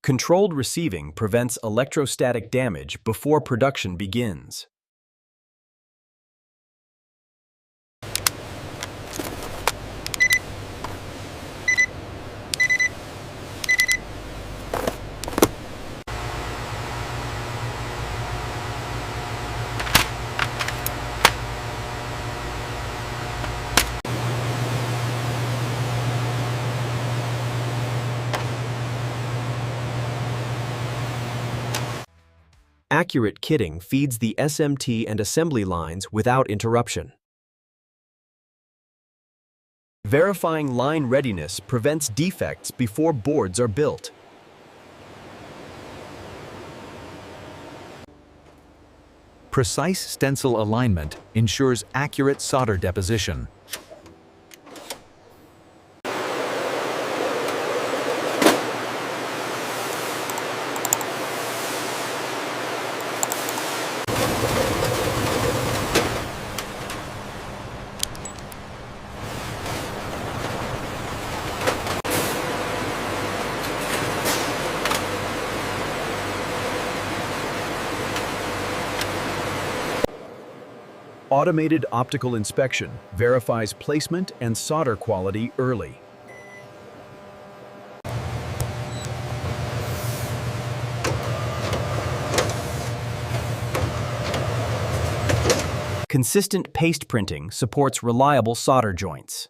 Controlled receiving prevents electrostatic damage before production begins. Accurate kitting feeds the SMT and assembly lines without interruption. Verifying line readiness prevents defects before boards are built. Precise stencil alignment ensures accurate solder deposition. Automated optical inspection verifies placement and solder quality early. Consistent paste printing supports reliable solder joints.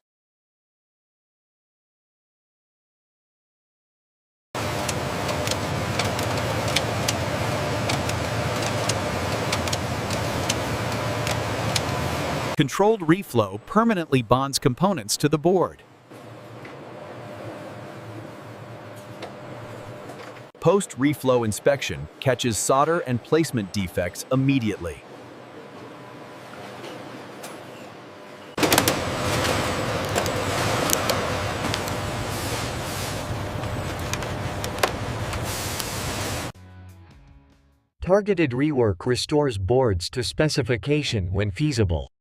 Controlled reflow permanently bonds components to the board. Post-reflow inspection catches solder and placement defects immediately. Targeted rework restores boards to specification when feasible.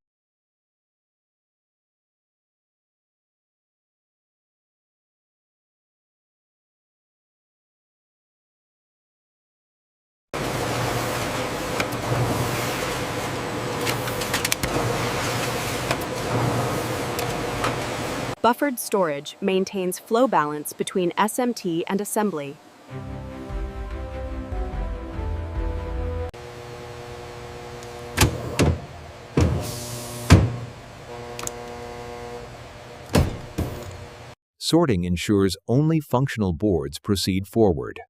Buffered storage maintains flow balance between SMT and assembly. Sorting ensures only functional boards proceed forward.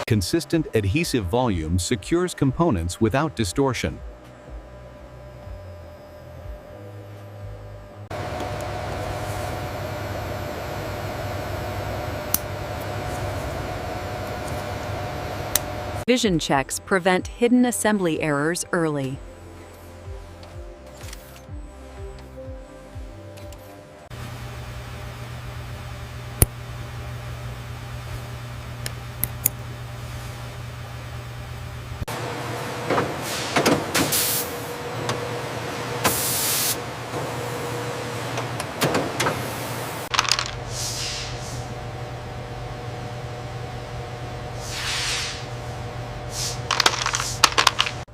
Consistent adhesive volume secures components without distortion. Vision checks prevent hidden assembly errors early.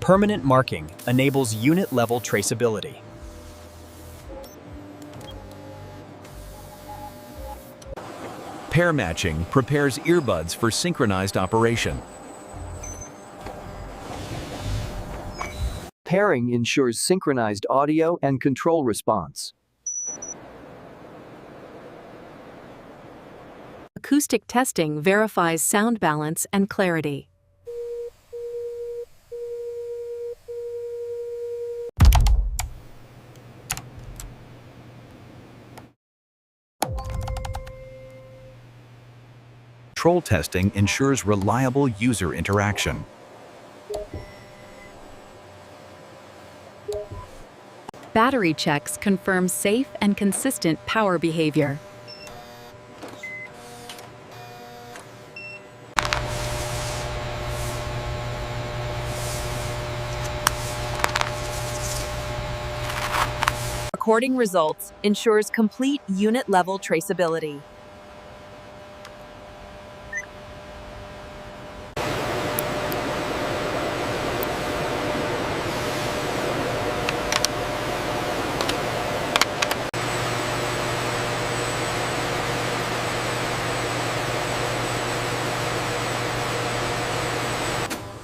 Permanent marking enables unit-level traceability. Pair matching prepares earbuds for synchronized operation. Pairing ensures synchronized audio and control response. Acoustic testing verifies sound balance and clarity. control testing ensures reliable user interaction. Battery checks confirm safe and consistent power behavior. Recording results ensures complete unit-level traceability.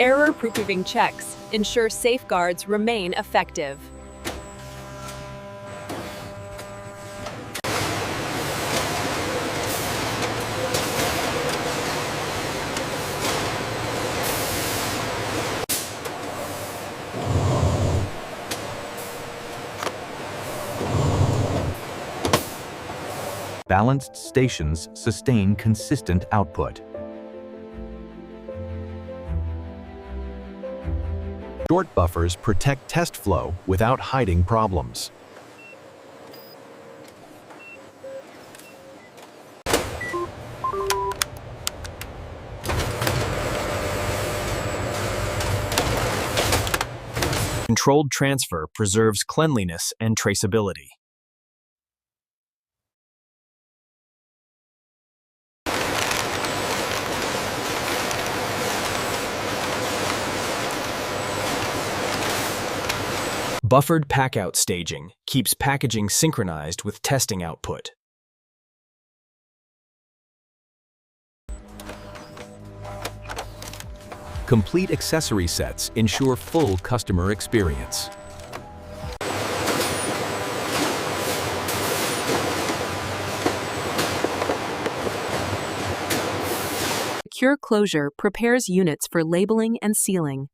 Error-proofing checks ensure safeguards remain effective. Balanced stations sustain consistent output. Short buffers protect test flow without hiding problems. Controlled transfer preserves cleanliness and traceability. Buffered pack-out staging keeps packaging synchronized with testing output. Complete accessory sets ensure full customer experience. Secure closure prepares units for labeling and sealing.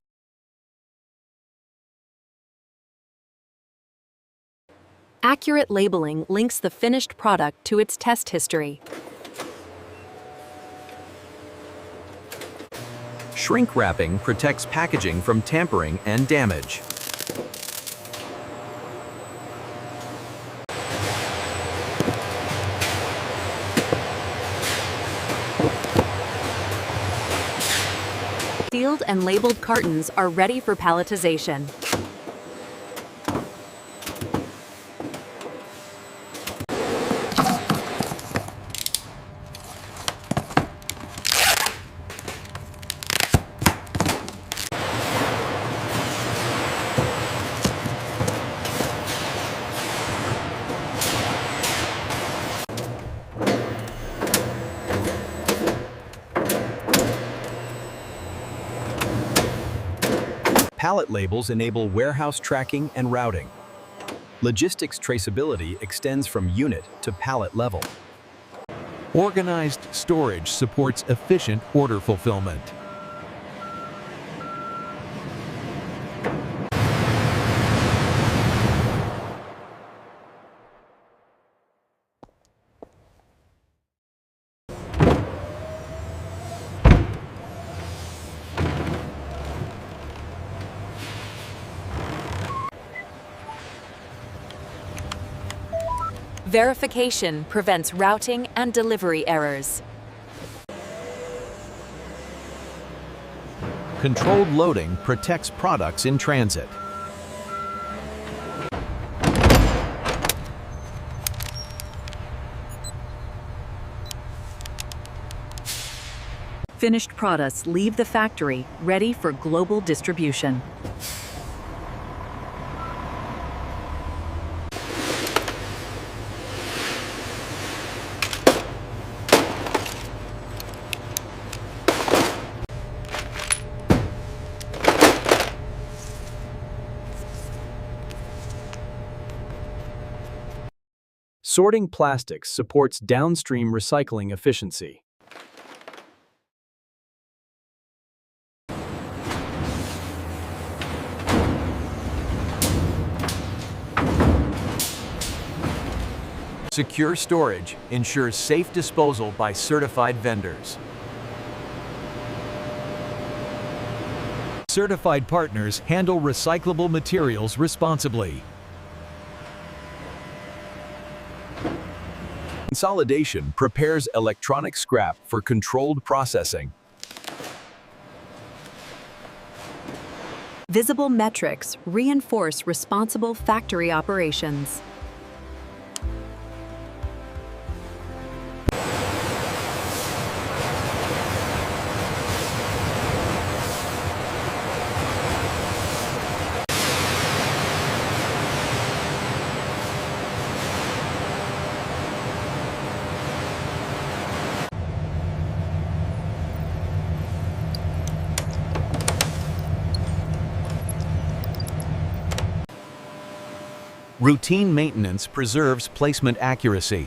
Accurate labeling links the finished product to its test history. Shrink wrapping protects packaging from tampering and damage. Sealed and labeled cartons are ready for palletization. Pallet labels enable warehouse tracking and routing. Logistics traceability extends from unit to pallet level. Organized storage supports efficient order fulfillment. Verification prevents routing and delivery errors. Controlled loading protects products in transit. Finished products leave the factory ready for global distribution. Sorting plastics supports downstream recycling efficiency. Secure storage ensures safe disposal by certified vendors. certified partners handle recyclable materials responsibly. Consolidation prepares electronic scrap for controlled processing. Visible metrics reinforce responsible factory operations. Routine maintenance preserves placement accuracy.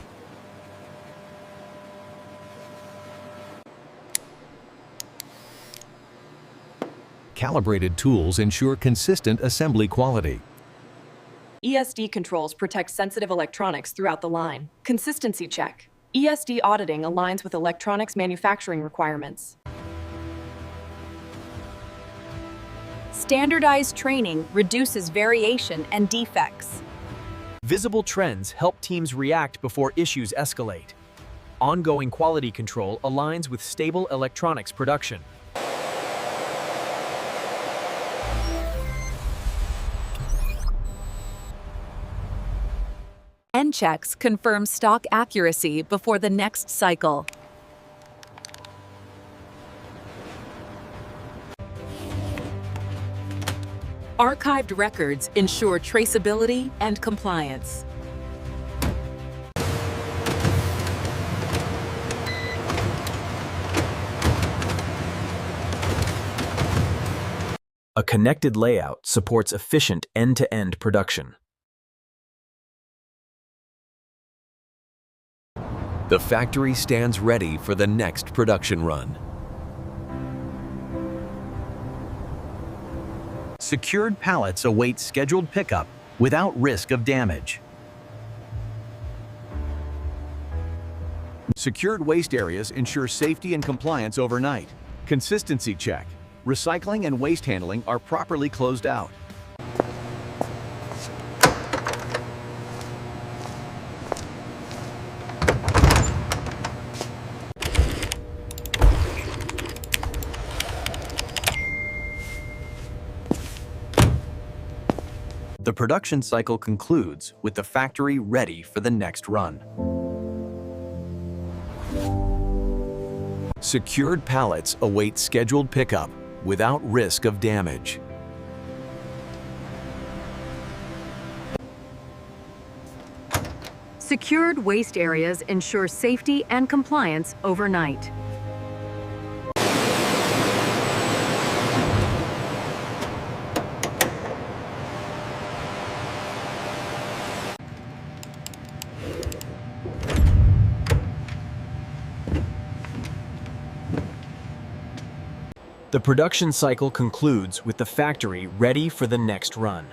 Calibrated tools ensure consistent assembly quality. ESD controls protect sensitive electronics throughout the line. Consistency check. ESD auditing aligns with electronics manufacturing requirements. Standardized training reduces variation and defects. Visible trends help teams react before issues escalate. Ongoing quality control aligns with stable electronics production. N-checks confirm stock accuracy before the next cycle. Archived records ensure traceability and compliance. A connected layout supports efficient end-to-end production. The factory stands ready for the next production run. Secured pallets await scheduled pickup without risk of damage. Secured waste areas ensure safety and compliance overnight. Consistency check. Recycling and waste handling are properly closed out. The production cycle concludes with the factory ready for the next run. Secured pallets await scheduled pickup without risk of damage. Secured waste areas ensure safety and compliance overnight. The production cycle concludes with the factory ready for the next run.